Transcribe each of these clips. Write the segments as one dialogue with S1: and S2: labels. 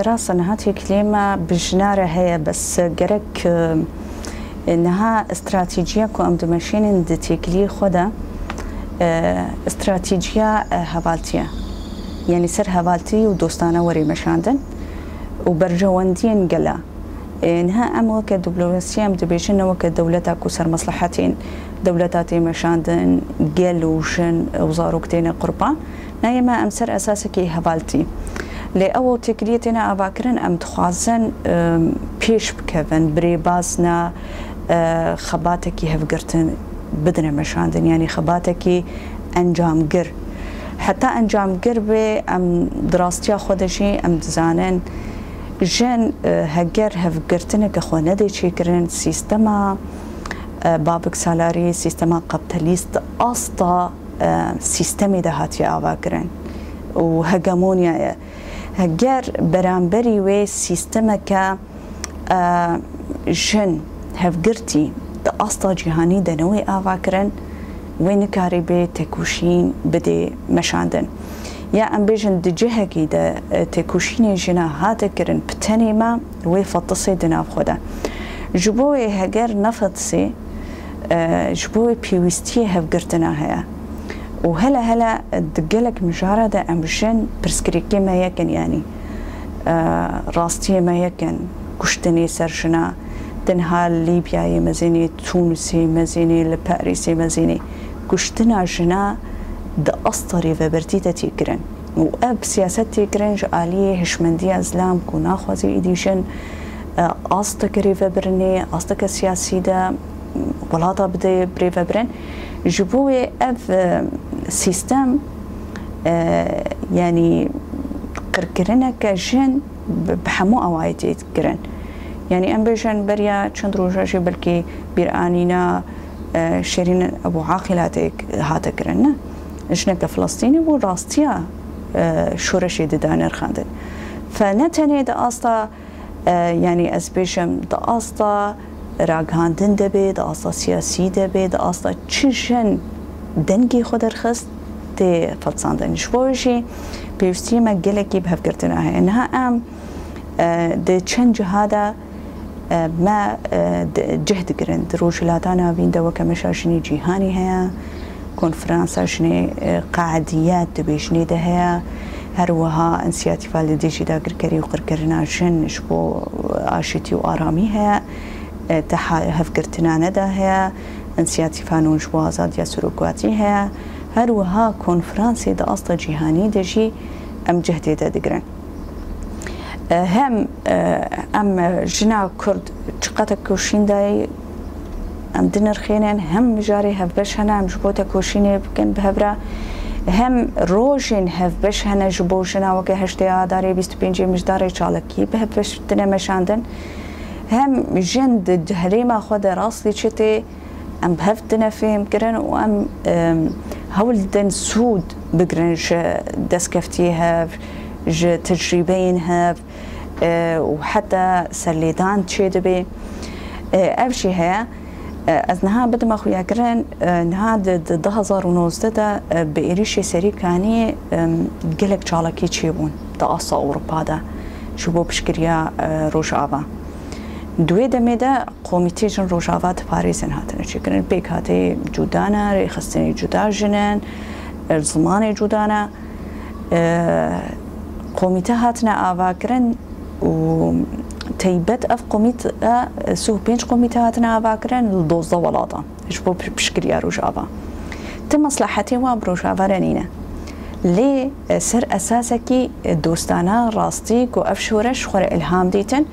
S1: راسا هاتي كلمة بجنارة هي بس جرك انها استراتيجية كو ام دمشين دتيكلي خدا استراتيجية هبالتية يعني سر هبالتي ودوستانة وري مشاندن وبرجواندين قلا انها ام وك دبلوماسية ام دبيشن وك دولتك وسر مصلحتين دولتاتي مشاندن قل وشن وزاروكتين قربان نايما ام سر اساسكي هبالتي لأول تكليتنا أباكرن أم تخازن بيش بكفن بريبازنا خباتكي هفقرتن بدنا مشاندن يعني خباتكي أنجام قر حتى أنجام قر بي أم دراستيا خودشي أم دزانن جن هقر هفقرتن كخو ندي شكرن سيستما بابك سالاري سيستما قبتاليست أسطا سيستمي دهاتي أباكرن وهجمونيا هجر برامبري و سيستمك جن هفقرتي دا أسطا جهاني دنوي آفاكرن وين كاريبي تكوشين بدي مشاندن يا أم بيجن دجهكي دا تكوشيني جنا هاتكرن بتنما وفتصي دنا بخدا جبوي هجر نفطسي جبوي بيوستي هفقرتنا هيا وهلا دقلك مجاردة أمشن برسكريكي ما يكن يعني راستي ما يكن كشتني سرشنا تنها ليبيا مزيني تونسي مزيني لباريسي مزيني كشتنا جنا دا أسطري فبرتيتا تيكرن وأب سياسات تيكرن جالية هشمندية أزلام كونا خوزي إيديشن أصدق ريفبرني أصدق سياسي دا ولاطة بدي بريفبرن جبوي اف سيستم يعني قرقرنا كجن بحمو اوايتي تقرن يعني ام بيجن بريا چند روجاجي بلكي بيرانينا شيرين ابو عاقلاتك هاتا قرن جنك فلسطيني وراستيا شورشي دانر خاندن فنتني دا استا يعني ازبيشم دا استا راگهاندن دبی دا اصلا سیاسی دبی دا اصلا چشن دنگی خود رخص تی فتساندن شویشی پیوستی ما گلکی به هفکرتنا هی انها ام ده چند جهادا ما جهد گرند روجلاتانا بین دو کمشاشنی جهانی هیا کنفرانساشنی قاعدیات دبیشنی ده هیا هر وها انسیاتیفا لدیجی دا گرکری و قرکرنا جن شبو آشتی و آرامی هیا هفكرتنا ندا هي انسياتي فانون جوازات يا سلوكاتي هي هروها كونفرانسي دا أصلا جهاني دجي أم جهدي دا دقرن هم أم جنا كرد تقاتا كوشين داي أم دنر خينين هم جاري هف بش هنا أم جبوتا كوشيني بكن بهبرا هم روجين هف بش هنا جبو جنا وكي هشتي آداري بيستو بينجي مجداري چالكي بهف بش دنا مشاندن هم جند هريما خود راسلي شتي ام بهفتنا فيهم كرن وام هولدن سود بقرنج دسكفتيها ج تجريبينها وحتى سليدان تشيدبي افشي هي ازنها بدم اخويا كرن نها دهزار ونوزده بإيريشي سري كاني قلق چالكي تشيبون دا اصا اوروبا دا شبو بشكريا روجابا دوی دمی دا قومیتی جن روجاوات پاریزن هاتن چیکن بیک هاتی جودانا ریخستنی جدا جنن زمان جودانا قومیته هاتنا آواکرن و تیبت اف قومیت سو پنج قومیته هاتنا آواکرن دوزده ولادا جبو بشکریا روجاوا تی مصلحتی و بروجاوا رنینه لی سر اساسکی دوستانا راستی کو اف شورش خور الهام دیتن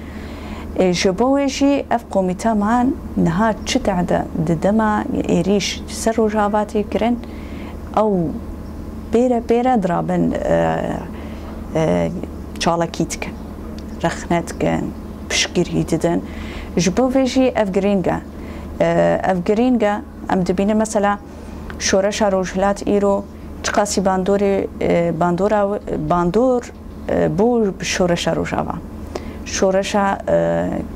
S1: جبوجي اف قوميتا مان نها تشتعدا ددما ايريش سر روجاواتي كرن او بيرا درابن چالاكيتك رخنتك بشكري ددن جبوجي اف جرينجا ام دبينا مثلا شورش روجلات ايرو تقاسي باندور بو بشورش روجاوا شورشا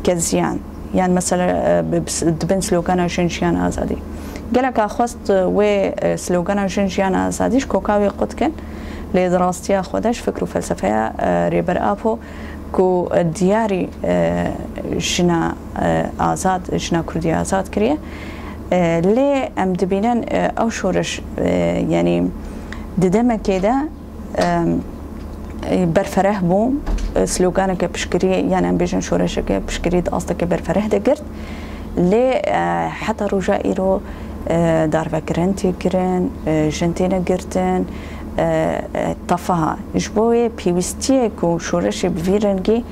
S1: كزيان يعني مثلا دبن سلوغانا جنجيان آزادي قالك أخوست و سلوغانا جنجيان آزاديش كوكاوي قد كان لدراستي خودش فكر و فلسفه ریبر آپو كو دياري جنا آزاد جنا كردي آزاد كريه ليه ام دبينن او شورش يعني ددما كده برفره بو سلوغانك بشكري يعني ام بيجن شورشك بشكري اصلك برفره دقرت ليه حتى رجا ايرو دار فكرنتي كرن جنتينا قرتن طفها جبوي بيوستيه كو شورش بفيرنجي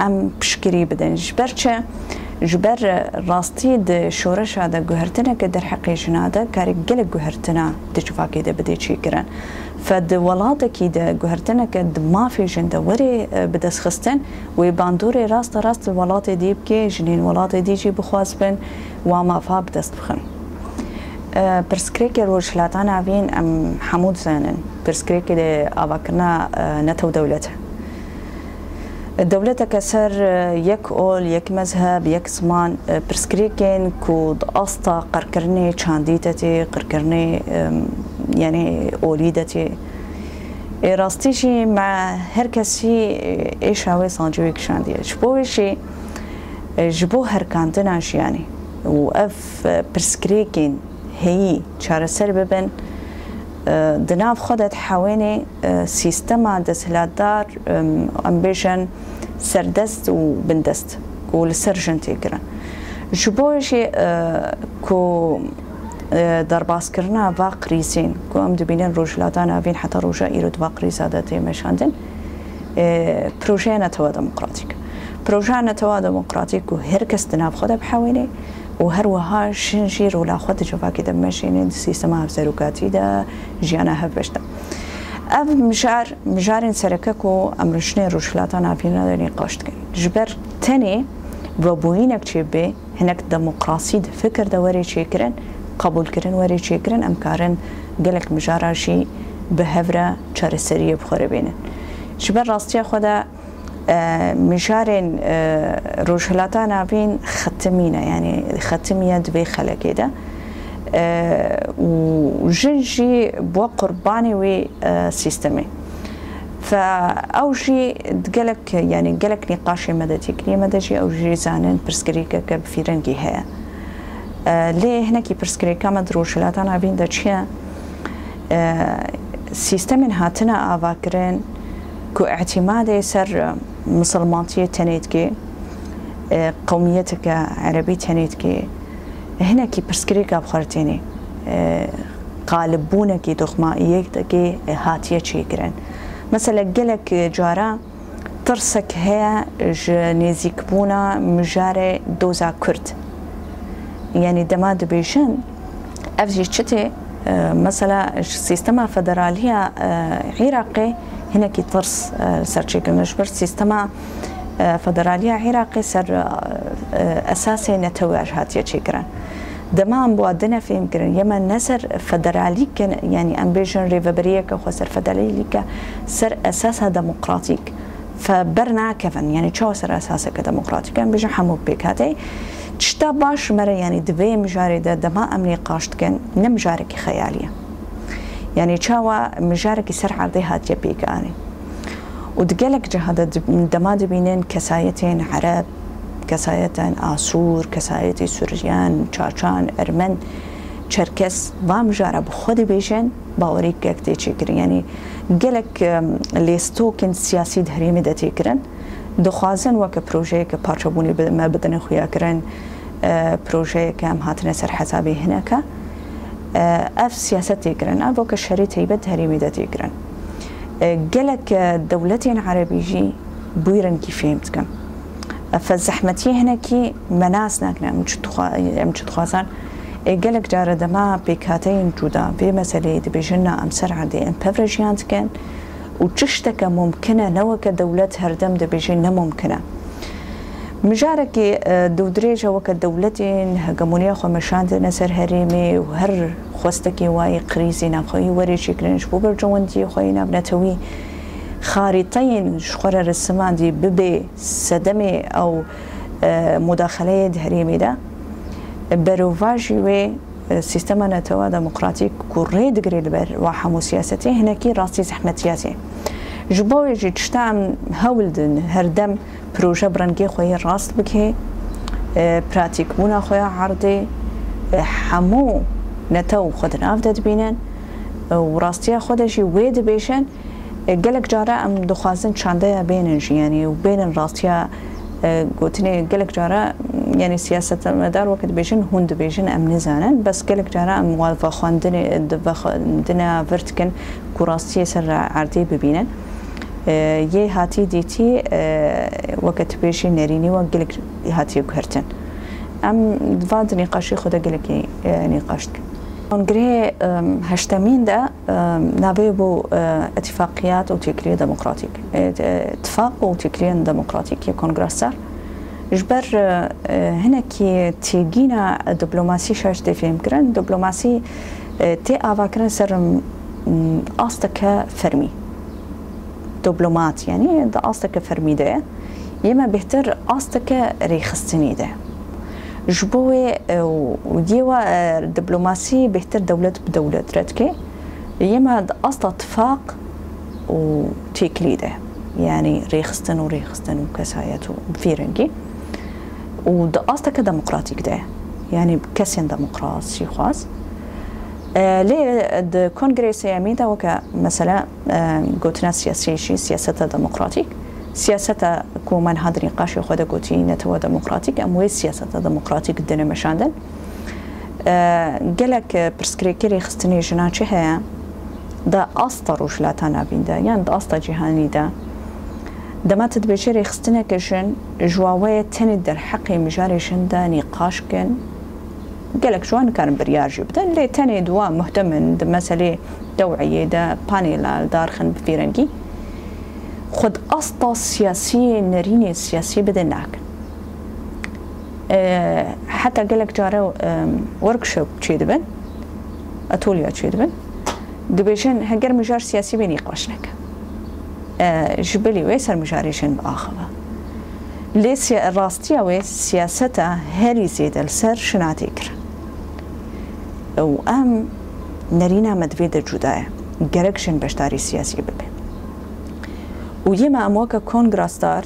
S1: ام بشكري بدن جبرچه جبر راستي د شورش هذا جوهرتنا كدر حقي جناده كاري قل جوهرتنا تشوفا كده بدي شي كران فد ولاده كده جوهرتنا كد ما في جنده وري بدس خستن ويباندوري راست ولاده ديب كي جنين ولاده ديجي بخواسبن وما فاب دست بخن برسكريك روشلاتان عبين ام حمود زانن برسكريك دي افكرنا نتو دولته الدولة كسر يك أول يك مذهب يك زمان برسكريكين كود أستا قركرني شانديتتي قركرني يعني أوليدتي راستيشي مع هركسي إيش هاوي صانجويك شاندية شبوشي جبو هركانتناش يعني وأف برسكريكين هي شار سرببن دناف خودت حواني سيستما دسهلاتدار امبيشن سردست و بندست كو لسرجن تيكرا جبوشي كو درباس كرنا باقريسين كو ام دبينين روجلاتانا بين حتى روجا ايرو باقريسا داتي مشاندن بروجي نتوا ديمقراطيك بروجي نتوا ديمقراطيك و هركس دناف خودت بحواني وهروها شنجير ولا خود جوفا كده ماشيين سيستما هفزروكاتي دا جيانا هفبشتا اف مجارين سرككو امرشني روشلاتانا فينا دا نقاشت كن جبر تاني وبوينك چي بي هناك ديمقراطي فكر دا وري چي كرن قبول كرن وري چي كرن امكارن قلق مجاراشي بهفرا چار سريه بخوري بينن جبر راستيا خودا مشارين روشلاتانا بين ختمينه يعني ختميه دبي خلق كده وجنجي بوا قرباني وي سيستمي فاوجي دقلك يعني قلك نقاشي مدتي مدجي اوجي زانن برسكريكا كبفيرنجي هي ليه هناكي برسكريكا مدروشلاتانا بين دتشيا سيستمين هاتنا افاكرين كو اعتمادي سر مسلمانتي تنيتكي قوميتك عربي تنيتكي هنا كي برسكريكا بخارتيني قالبونكي دخمائيتكي هاتيه تشيكرن مثلا قلك جارا ترسك هي نيزيك بونا مجاري دوزا كرد يعني دماد بيشن افجي تشتي مثلا سيستما فدرالية عراقي هنا كي ترس سرچيك مجبر سيستما فدرالية عراقي سر أساسي نتواج هاتية تشيكران دمام بوادنا فيهم كرن يما نسر فدراليك يعني أمبيجن ريفابريك وخسر فدراليك سر أساسها ديمقراطيك فبرنا كفن يعني شو سر أساسها كديمقراطيك أمبيجن حمو بيك هاتي تشتا باش مرة يعني دبي مجاري دما أمني قاشت كان نمجارك خيالية يعني شاوا مجارك سر عرضي هاتية بيك آني ودقلك جهاد دما دبينين كسايتين عرب كسايتين آسور كسايتي سوريان چاچان ارمن چركس وامجارة بخود بيشن باوريك كاكتي چكرن يعني قلك ليستوكن سياسي دهريمي دا تيكرن دخوازن وك بروجي كبارشبوني ما بدن خويا كرن بروجي كام هاتنا سر حسابي هناك اف سياسة تيكرن افوك الشريط هيبت هريمي دا تيكرن قلك دولتين عربيجي بويرن كي فهمتكم فالزحمتي هناكي مناسنا كنا مشتخوازان قلك جارة دما بكاتين جودا في مسألة بيجنا أمسر عندي إن بفرجيانت كان وتشتك ممكنة نوك دولة هردم دبيجنا ممكنة مجاركي دودريجة وك دولتين هجمونية خمشاند نسر هريمي وهر خوستكي واي قريزي نبخوي وريشي كرنش بوبر جواندي خوي نبنتوي خارطين شخور الرسمان دي ببي صدمي أو مداخلة هريمي ده بروفاجي و سيستما نتوا ديمقراطيك كوري دقري البر وحمو سياستي هناكي راستي زحمتياتي جبوی جی تشتام هولدن هردم پروژه برنگی خوی راست بکه پراتیک بونا خوی عرضه همو نتو خود نافدت بینن و راستی خودشی وید بیشن گلک جاره ام دخوازن چنده بینن یعنی و بینن راستیا گوتنی گلک جاره یعنی سیاست مدار وقت بیشن هند بیشن ام نزانن بس گلک جاره ام موظف خواندن ورتکن کراستی سر عرضه ببینن یه هاتی دیتی وقت بیشی نرینی و گلک هاتی کرتن ام دواد نقاشی خدا گلکی نقاشت کنگره هشتمین ده نوی بو اتفاقیات و تکلیه دموکراتیک اتفاق و تکلیه دموکراتیک کنگرسر جبر هنا کی تیگینا دیپلماسی شش دفیم کرن دیپلماسی تی آوا کرن سر آستک فرمی دیپلمات یعنی ده آستک فرمی ده یما بهتر آستک ریخستنی ده جبوه وديوا دبلوماسي بهتر دولة بدولة رتكي يما أصلا اتفاق وتيكليده يعني ريخستن وكسايات وفيرنجي وده أصلا كديمقراطيك ده يعني كسين ديمقراطي خاص ليه الكونغرس يميدا وكا مثلا قلتنا سياسي سياسة ديمقراطيك سياسة كومان هاد نقاش خود قوتي نتوا ديمقراطيك أموي سياسة ديمقراطيك الدنيا مشاندن قالك برسكريكيري خستني جناتشي هيا دا أسطر وشلاتانا بين دا يعني دا أسطر جهاني دا دما تدبيشيري خستني كشن جواوية تاني در حقي مجاريشن دا نقاش كن قالك شوان كان بريار جبدا اللي تاني دوا مهتم دا مسألة توعية دا بانيلا دارخن بفيرنجي خود أسطا سياسي نريني سياسي بدناك حتى قالك جارو وركشوب تشيدبن أتوليا تشيدبن دبيشن هجر مجار سياسي بيني قاشنك جبلي ويسر مجاريشن بآخرة ليس الراستيا ويس سياستها هاري زيد السر شناتيكر وأم نرينا مدفيد الجداية جركشن بشتاري سياسي ببين ويما أموكا كونغراستار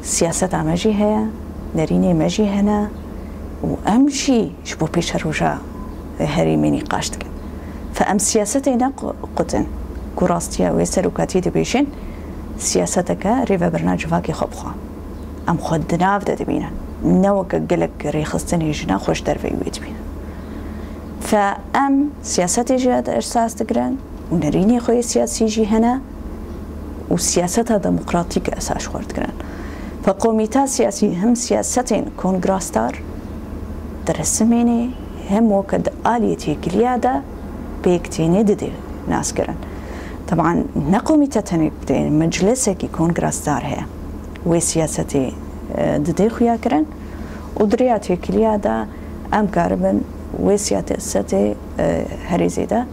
S1: سياسة ماجي هيا نريني ماجي هنا وأمشي شبو بيش الرجاء هاري مني قاشتك فأم سياستنا قطن كوراستيا ويسروكاتي دبيشن سياستك ريفا برناج فاكي خبخوا أم خدنا بدا دبينا نوكا قلق ريخستني جنا خوش درفي ويدبينا فأم سياستي جاد إرساس تقران ونريني خوي سياسي جي هنا وسياستها ديمقراطيك أساس خورد كران فقوميتا سياسي هم سياستين كونغراستار درسميني هم وكد آليتي كليادة بيكتيني ددي ناس كران طبعا نقوميتا تاني بدين مجلسك كونغراستار هي وسياستي ددي خويا كران ودرياتي كليادة أم كاربن وسياستي هريزيدا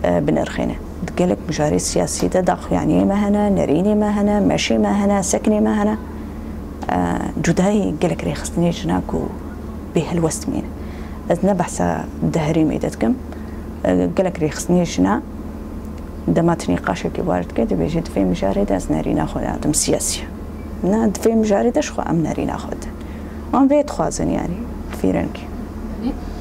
S1: بنرخينه قالك مجاري سياسي ده داخل يعني ما هنا نريني ما هنا ماشي ما هنا سكني ما هنا جداي قالك ريخستني جناكو به الوست مين أذنا بحثا دهري ميدتكم قالك ريخستني جنا دمات نقاشة كبارت كده بيجي دفي مجاري ده ناري ناخد عدم سياسي نا دفي مجاري ده شخو أم ناري ناخد وان بيت خوازن يعني في رنكي